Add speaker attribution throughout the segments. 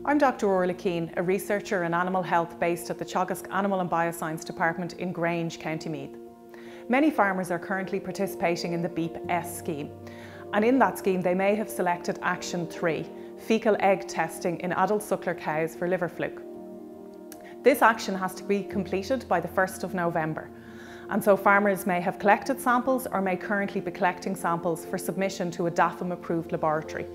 Speaker 1: I'm Dr. Orla Keane, a researcher in animal health based at the Teagasc Animal and Bioscience Department in Grange, County Meath. Many farmers are currently participating in the BEEP-S scheme, and in that scheme they may have selected Action 3, Faecal Egg Testing in adult suckler cows for liver fluke. This action has to be completed by the 1st of November, and so farmers may have collected samples or may currently be collecting samples for submission to a DAFM approved laboratory.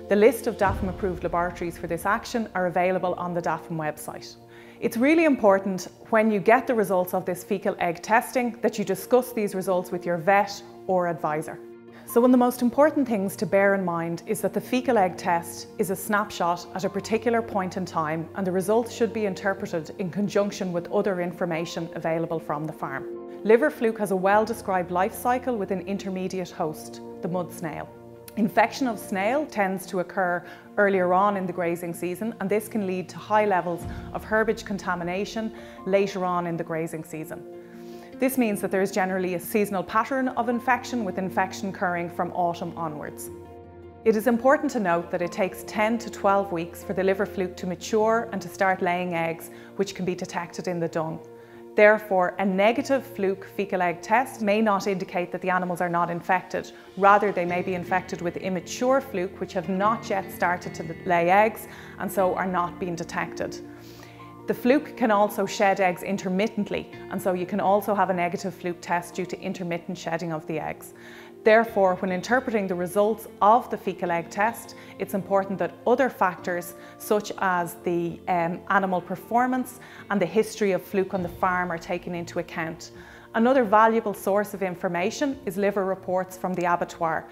Speaker 1: The list of DAFM approved laboratories for this action are available on the DAFM website. It's really important when you get the results of this fecal egg testing that you discuss these results with your vet or advisor. So one of the most important things to bear in mind is that the fecal egg test is a snapshot at a particular point in time, and the results should be interpreted in conjunction with other information available from the farm. Liver fluke has a well-described life cycle with an intermediate host, the mud snail. Infection of snail tends to occur earlier on in the grazing season, and this can lead to high levels of herbage contamination later on in the grazing season. This means that there is generally a seasonal pattern of infection, with infection occurring from autumn onwards. It is important to note that it takes 10 to 12 weeks for the liver fluke to mature and to start laying eggs, which can be detected in the dung. Therefore, a negative fluke fecal egg test may not indicate that the animals are not infected. Rather, they may be infected with immature fluke, which have not yet started to lay eggs and so are not being detected. The fluke can also shed eggs intermittently, and so you can also have a negative fluke test due to intermittent shedding of the eggs. Therefore, when interpreting the results of the fecal egg test, it's important that other factors such as the animal performance and the history of fluke on the farm are taken into account. Another valuable source of information is liver reports from the abattoir,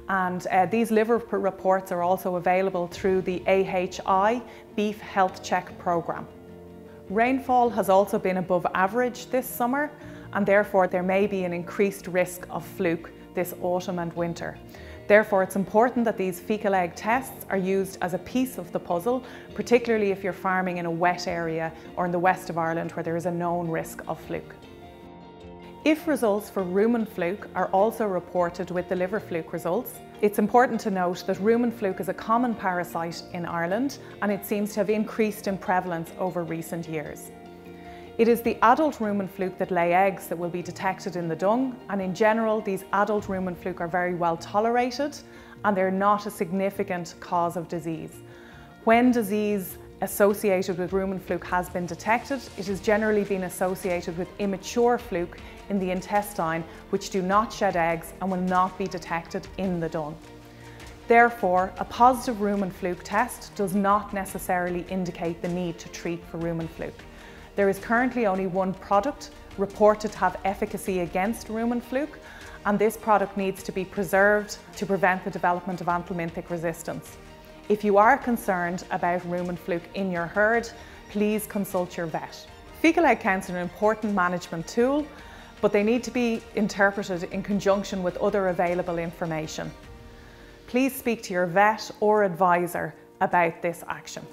Speaker 1: and these liver reports are also available through the AHI Beef Health Check programme. Rainfall has also been above average this summer, and therefore there may be an increased risk of fluke this autumn and winter. Therefore, it's important that these fecal egg tests are used as a piece of the puzzle, particularly if you're farming in a wet area or in the west of Ireland where there is a known risk of fluke. If results for rumen fluke are also reported with the liver fluke results, it's important to note that rumen fluke is a common parasite in Ireland, and it seems to have increased in prevalence over recent years. It is the adult rumen fluke that lay eggs that will be detected in the dung, and in general these adult rumen fluke are very well tolerated and they're not a significant cause of disease. When disease associated with rumen fluke has been detected, it has generally been associated with immature fluke in the intestine, which do not shed eggs and will not be detected in the dung. Therefore, a positive rumen fluke test does not necessarily indicate the need to treat for rumen fluke. There is currently only one product reported to have efficacy against rumen fluke, and this product needs to be preserved to prevent the development of anthelminthic resistance. If you are concerned about rumen fluke in your herd, please consult your vet. Faecal egg counts are an important management tool, but they need to be interpreted in conjunction with other available information. Please speak to your vet or advisor about this action.